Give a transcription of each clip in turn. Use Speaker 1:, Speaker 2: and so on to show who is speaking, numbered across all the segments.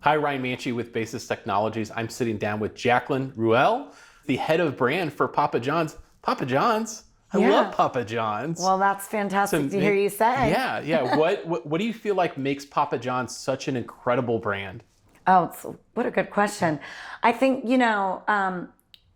Speaker 1: Hi, Ryan Manchi with Basis Technologies. I'm sitting down with Jaclyn Ruelle, the head of brand for Papa John's. Papa John's? I love Papa John's.
Speaker 2: Well, that's fantastic to hear you say.
Speaker 1: Yeah. What do you feel like makes Papa John's such an incredible brand?
Speaker 2: What a good question. I think,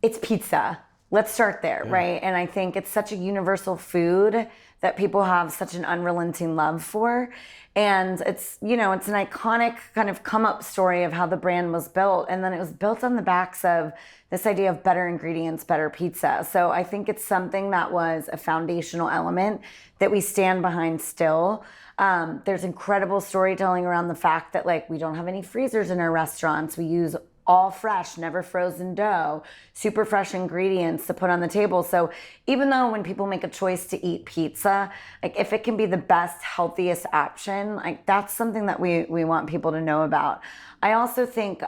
Speaker 2: it's pizza. Let's start there, right? And I think it's such a universal food that people have such an unrelenting love for. And it's an iconic kind of come up story of how the brand was built. And then it was built on the backs of this idea of better ingredients, better pizza. So I think it's something that was a foundational element that we stand behind still. There's incredible storytelling around the fact that we don't have any freezers in our restaurants. We use all fresh, never frozen dough, super fresh ingredients to put on the table. So even though when people make a choice to eat pizza, if it can be the best, healthiest option, that's something that we want people to know about. I also think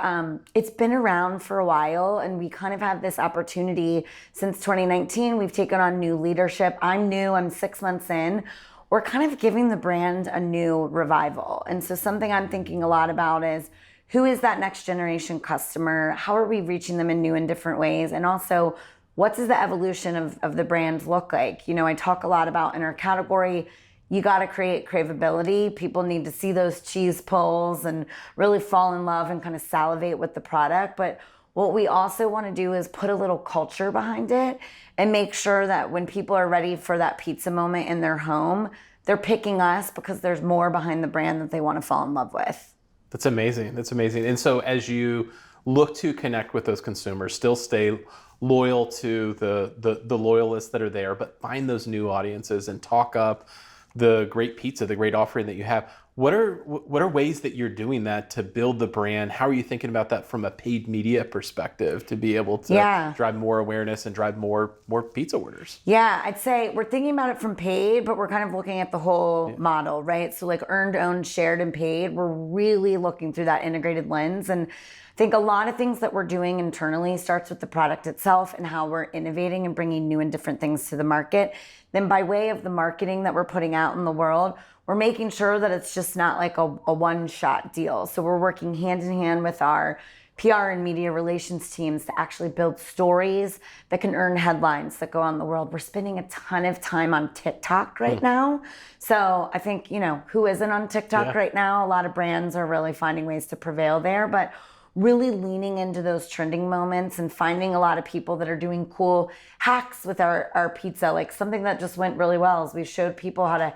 Speaker 2: it's been around for a while, and we kind of have this opportunity since 2019. We've taken on new leadership. I'm new, I'm 6 months in. We're kind of giving the brand a new revival. And so something I'm thinking a lot about is, who is that next generation customer? How are we reaching them in new and different ways? And also, what does the evolution of the brand look like? I talk a lot about in our category, you got to create craveability. People need to see those cheese pulls and really fall in love and kind of salivate with the product. But what we also want to do is put a little culture behind it and make sure that when people are ready for that pizza moment in their home, they're picking us because there's more behind the brand that they want to fall in love with.
Speaker 1: That's amazing. And so as you look to connect with those consumers, still stay loyal to the loyalists that are there, but find those new audiences and talk up the great pizza, the great offering that you have. What are ways that you're doing that to build the brand? How are you thinking about that from a paid media perspective to be able to drive more awareness and drive more pizza orders?
Speaker 2: Yeah, I'd say we're thinking about it from paid, but we're kind of looking at the whole model, right? So earned, owned, shared, and paid. We're really looking through that integrated lens. And I think a lot of things that we're doing internally starts with the product itself and how we're innovating and bringing new and different things to the market. Then by way of the marketing that we're putting out in the world, we're making sure that it's just not a one-shot deal. So we're working hand in hand with our PR and media relations teams to actually build stories that can earn headlines that go on the world. We're spending a ton of time on TikTok right now. So I think, who isn't on TikTok right now? A lot of brands are really finding ways to prevail there, but really leaning into those trending moments and finding a lot of people that are doing cool hacks with our pizza. Something that just went really well is we showed people how to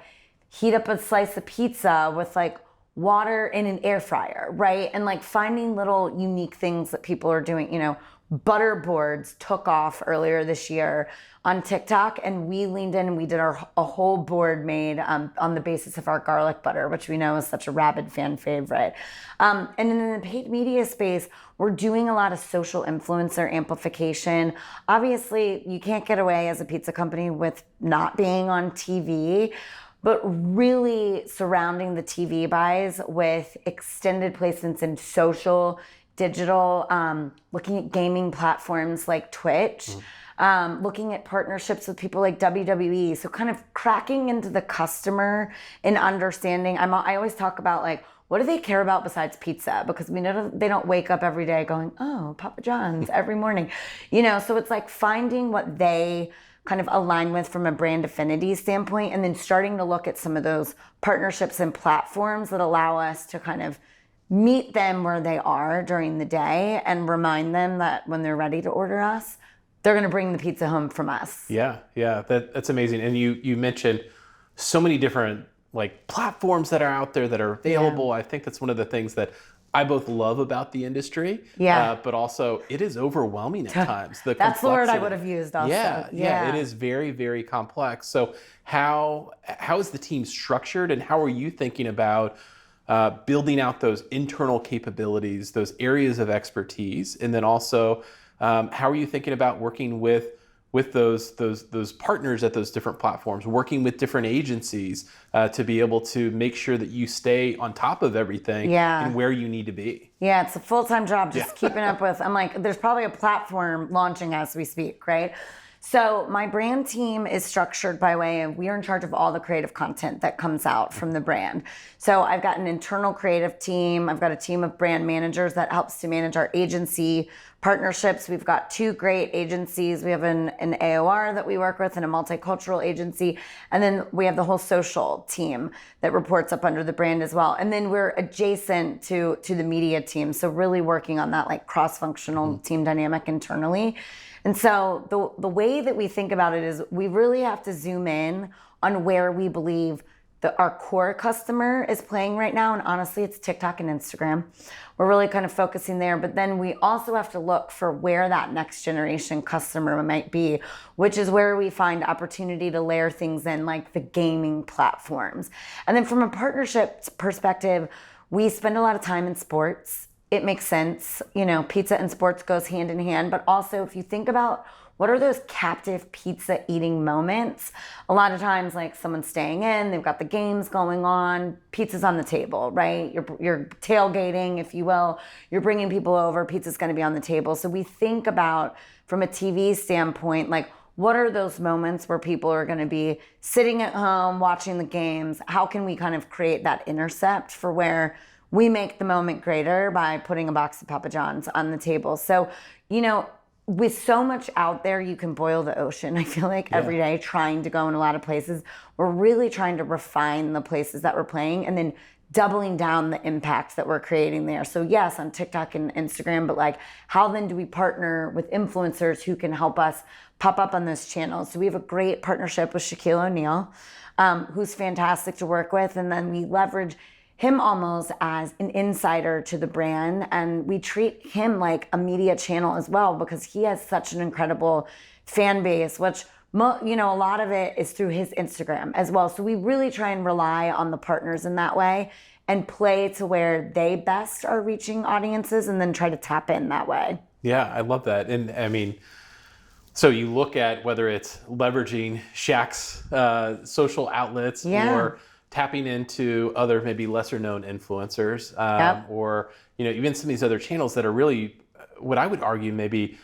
Speaker 2: heat up a slice of pizza with water in an air fryer, right? And finding little unique things that people are doing. Butter boards took off earlier this year on TikTok, and we leaned in and we did a whole board made on the basis of our garlic butter, which we know is such a rabid fan favorite. And in the paid media space, we're doing a lot of social influencer amplification. Obviously, you can't get away as a pizza company with not being on TV, but really surrounding the TV buys with extended placements in social, digital, looking at gaming platforms like Twitch, looking at partnerships with people like WWE. So kind of cracking into the customer and understanding. I always talk about what do they care about besides pizza? Because we know they don't wake up every day going, oh, Papa John's every morning. So it's finding what they kind of align with from a brand affinity standpoint, and then starting to look at some of those partnerships and platforms that allow us to kind of meet them where they are during the day and remind them that when they're ready to order us, they're going to bring the pizza home from us.
Speaker 1: Yeah, that's amazing. And you mentioned so many different platforms that are out there that are available. I think that's one of the things that I both love about the industry, but also it is overwhelming at times.
Speaker 2: That's the word I would have used also.
Speaker 1: Yeah, it is very, very complex. So how is the team structured, and how are you thinking about building out those internal capabilities, those areas of expertise, and then also how are you thinking about working with those partners at those different platforms, working with different agencies to be able to make sure that you stay on top of everything and where you need to be?
Speaker 2: Yeah, it's a full-time job just keeping up with. I'm there's probably a platform launching as we speak, right? So my brand team is structured by way of, we are in charge of all the creative content that comes out from the brand. So I've got an internal creative team. I've got a team of brand managers that helps to manage our agency partnerships. We've got 2 great agencies. We have an AOR that we work with and a multicultural agency. And then we have the whole social team that reports up under the brand as well. And then we're adjacent to the media team. So really working on that like cross-functional team dynamic internally. And so the way that we think about it is we really have to zoom in on where we believe that our core customer is playing right now. And honestly, it's TikTok and Instagram. We're really kind of focusing there. But then we also have to look for where that next generation customer might be, which is where we find opportunity to layer things in like the gaming platforms. And then from a partnership perspective, we spend a lot of time in sports. It makes sense. You know, pizza and sports goes hand in hand. But also if you think about what are those captive pizza eating moments, a lot of times like someone's staying in, they've got the games going on, pizza's on the table, right? You're tailgating, if you will. You're bringing people over, pizza's going to be on the table. So we think about from a TV standpoint, like what are those moments where people are going to be sitting at home watching the games? How can we kind of create that intercept for where we make the moment greater by putting a box of Papa John's on the table? So, you know, with so much out there, you can boil the ocean. I feel like every day trying to go in a lot of places. We're really trying to refine the places that we're playing and then doubling down the impact that we're creating there. So yes, on TikTok and Instagram, but like how then do we partner with influencers who can help us pop up on those channels? So we have a great partnership with Shaquille O'Neal, who's fantastic to work with. And then we leverage him almost as an insider to the brand. And we treat him like a media channel as well because he has such an incredible fan base, which, you know, a lot of it is through his Instagram as well. So we really try and rely on the partners in that way and play to where they best are reaching audiences and then try to tap in that way.
Speaker 1: Yeah, I love that. And I mean, so you look at whether it's leveraging Shaq's social outlets or tapping into other maybe lesser known influencers or, you know, even some of these other channels that are really what I would argue maybe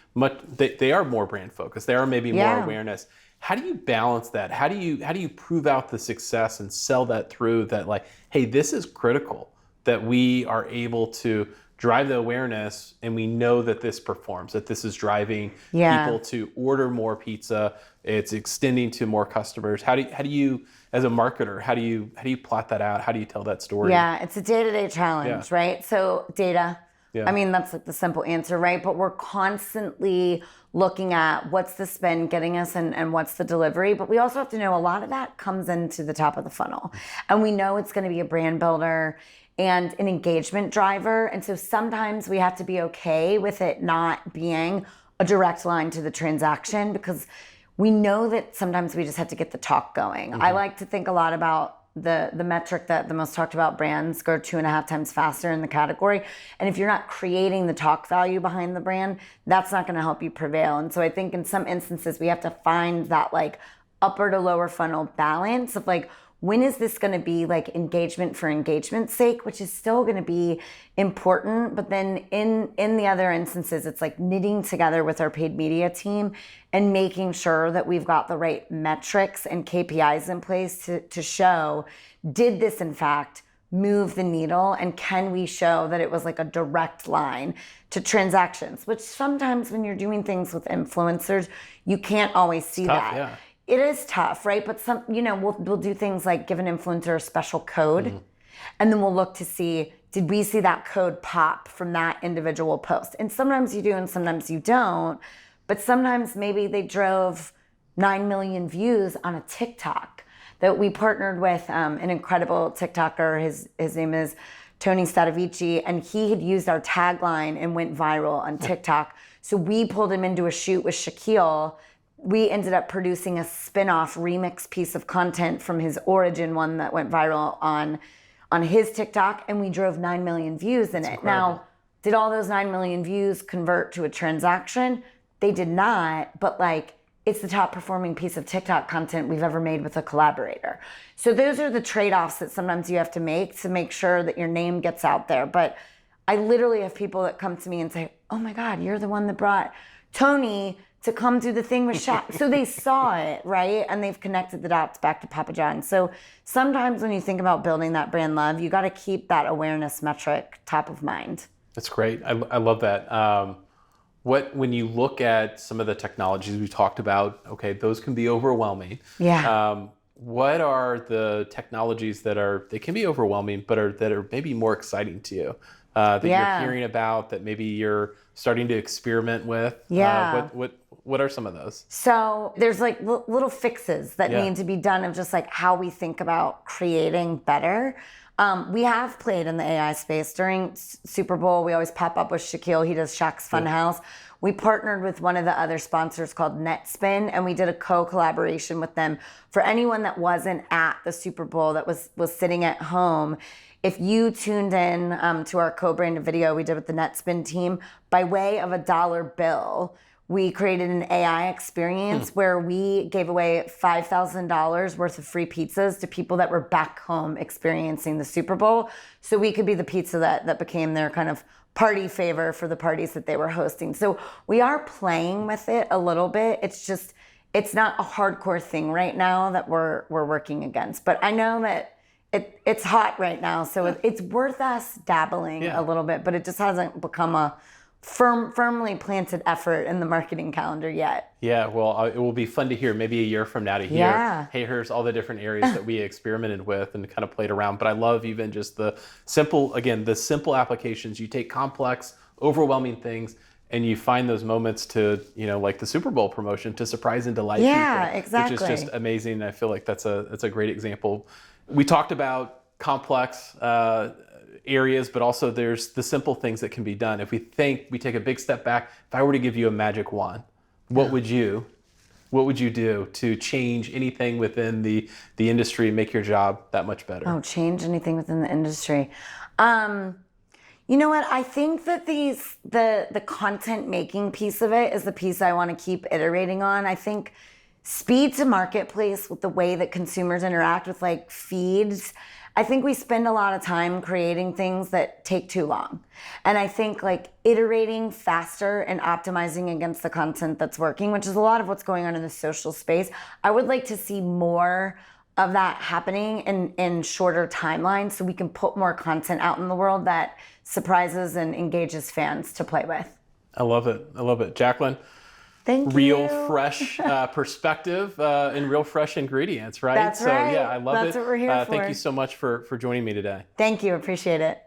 Speaker 1: they are more brand focused. They are maybe more awareness. How do you balance that? How do you prove out the success and sell that through that like, hey, this is critical that we are able to drive the awareness and we know that this performs, that this is driving people to order more pizza, it's extending to more customers. How do you as a marketer, how do you plot that out? How do you tell that story?
Speaker 2: Yeah, it's a day-to-day challenge, right? So data. I mean, that's like the simple answer, right? But we're constantly looking at what's the spend getting us and what's the delivery. But we also have to know a lot of that comes into the top of the funnel. And we know it's going to be a brand builder and an engagement driver. And so sometimes we have to be okay with it not being a direct line to the transaction because we know that sometimes we just have to get the talk going. I like to think a lot about the metric that the most talked about brands grow 2.5 times faster in the category. And if you're not creating the talk value behind the brand, that's not going to help you prevail. And so I think in some instances, we have to find that like upper to lower funnel balance of like, when is this going to be like engagement for engagement's sake, which is still going to be important. But then in the other instances, it's like knitting together with our paid media team and making sure that we've got the right metrics and KPIs in place to show, did this in fact move the needle? And can we show that it was like a direct line to transactions, which sometimes when you're doing things with influencers, you can't always see that.
Speaker 1: Yeah.
Speaker 2: It is tough, right? But some, you know, we'll do things like give an influencer a special code, and then we'll look to see, did we see that code pop from that individual post? And sometimes you do, and sometimes you don't. But sometimes maybe they drove 9 million views on a TikTok that we partnered with an incredible TikToker. His name is Tony Stadavici, and he had used our tagline and went viral on TikTok. So we pulled him into a shoot with Shaquille. We ended up producing a spin-off remix piece of content from his origin one that went viral on his TikTok, and we drove 9 million views in it.
Speaker 1: Incredible.
Speaker 2: Now, did all those 9 million views convert to a transaction? They did not, but like it's the top performing piece of TikTok content we've ever made with a collaborator. So those are the trade-offs that sometimes you have to make sure that your name gets out there. But I literally have people that come to me and say, oh my God, you're the one that brought Tony to come do the thing with Shaq. So they saw it, right? And they've connected the dots back to Papa John's. So sometimes when you think about building that brand love, you got to keep that awareness metric top of mind.
Speaker 1: That's great. I love that. When you look at some of the technologies we've talked about, okay, those can be overwhelming.
Speaker 2: Yeah.
Speaker 1: What are the technologies they can be overwhelming, but that are maybe more exciting to you, that you're hearing about, that maybe you're starting to experiment with?
Speaker 2: Yeah.
Speaker 1: What are some of those?
Speaker 2: So there's like little fixes that need to be done of just like how we think about creating better. We have played in the AI space. During Super Bowl, we always pop up with Shaquille. He does Shaq's Funhouse. We partnered with one of the other sponsors called Netspin, and we did a co-collaboration with them. For anyone that wasn't at the Super Bowl, that was sitting at home, if you tuned in to our co-branded video we did with the Netspin team, by way of a dollar bill, we created an AI experience where we gave away $5,000 worth of free pizzas to people that were back home experiencing the Super Bowl. So we could be the pizza that became their kind of party favor for the parties that they were hosting. So we are playing with it a little bit. It's just, it's not a hardcore thing right now that we're working against. But I know that it's hot right now. So it's worth us dabbling a little bit, but it just hasn't become a firmly planted effort in the marketing calendar yet.
Speaker 1: Yeah, well, it will be fun to hear maybe a year from now to hear, hey, here's all the different areas that we experimented with and kind of played around. But I love even just the simple applications. You take complex, overwhelming things and you find those moments to, like the Super Bowl promotion, to surprise and delight people.
Speaker 2: Yeah, exactly.
Speaker 1: Which is just amazing. I feel like that's a great example. We talked about complex areas, but also there's the simple things that can be done. If we take a big step back, if I were to give you a magic wand, what would you do to change anything within the industry and make your job that much better?
Speaker 2: Oh, change anything within the industry. You know what? I think that the content making piece of it is the piece I want to keep iterating on. I think speed to marketplace with the way that consumers interact with like feeds, I think we spend a lot of time creating things that take too long. And I think like iterating faster and optimizing against the content that's working, which is a lot of what's going on in the social space. I would like to see more of that happening in shorter timelines so we can put more content out in the world that surprises and engages fans to play with.
Speaker 1: I love it. Jaclyn,
Speaker 2: thank you.
Speaker 1: Real fresh perspective and real fresh ingredients, right?
Speaker 2: That's right.
Speaker 1: So yeah, I love it.
Speaker 2: That's what we're here for.
Speaker 1: Thank you so much for joining me today.
Speaker 2: Thank you. Appreciate it.